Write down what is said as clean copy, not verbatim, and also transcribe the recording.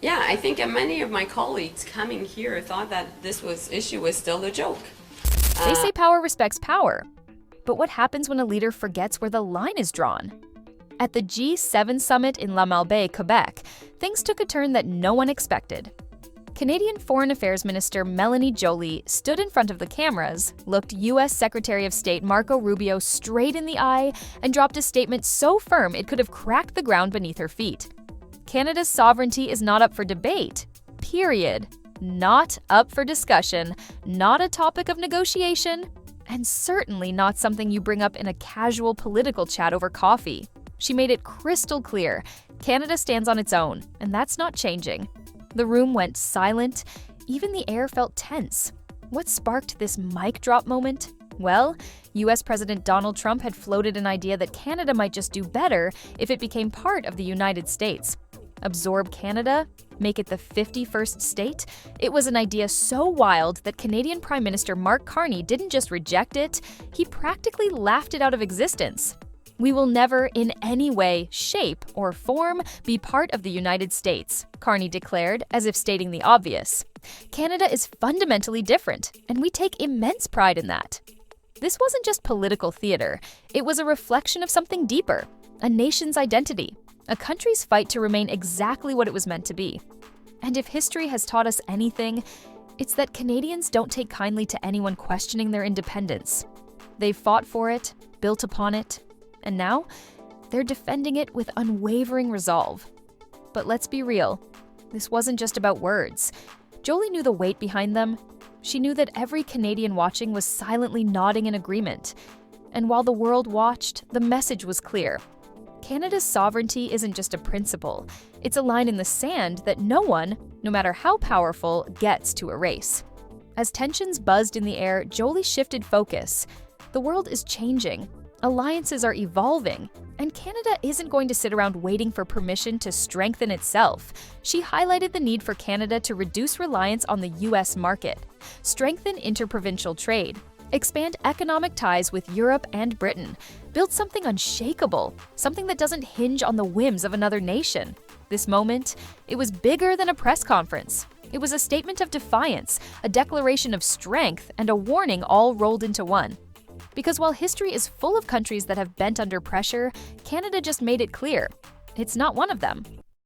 Yeah, I think many of my colleagues coming here thought that this issue was still a joke. They say power respects power. But what happens when a leader forgets where the line is drawn? At the G7 summit in La Malbaie, Quebec, things took a turn that no one expected. Canadian Foreign Affairs Minister Mélanie Joly stood in front of the cameras, looked U.S. Secretary of State Marco Rubio straight in the eye, and dropped a statement so firm it could have cracked the ground beneath her feet. Canada's sovereignty is not up for debate. Period. Not up for discussion, not a topic of negotiation, and certainly not something you bring up in a casual political chat over coffee. She made it crystal clear. Canada stands on its own, and that's not changing. The room went silent. Even the air felt tense. What sparked this mic drop moment? Well, US President Donald Trump had floated an idea that Canada might just do better if it became part of the United States. Absorb Canada? Make it the 51st state? It was an idea so wild that Canadian Prime Minister Mark Carney didn't just reject it, he practically laughed it out of existence. We will never, in any way, shape, or form, be part of the United States, Carney declared, as if stating the obvious. Canada is fundamentally different, and we take immense pride in that. This wasn't just political theater. It was a reflection of something deeper, a nation's identity, a country's fight to remain exactly what it was meant to be. And if history has taught us anything, it's that Canadians don't take kindly to anyone questioning their independence. They've fought for it, built upon it, and now they're defending it with unwavering resolve. But let's be real, this wasn't just about words. Joly knew the weight behind them. She knew that every Canadian watching was silently nodding in agreement. And while the world watched, the message was clear. Canada's sovereignty isn't just a principle. It's a line in the sand that no one, no matter how powerful, gets to erase. As tensions buzzed in the air, Joly shifted focus. The world is changing. Alliances are evolving, and Canada isn't going to sit around waiting for permission to strengthen itself. She highlighted the need for Canada to reduce reliance on the U.S. market, strengthen interprovincial trade, expand economic ties with Europe and Britain, build something unshakable, something that doesn't hinge on the whims of another nation. This moment, it was bigger than a press conference. It was a statement of defiance, a declaration of strength, and a warning all rolled into one. Because while history is full of countries that have bent under pressure, Canada just made it clear. It's not one of them.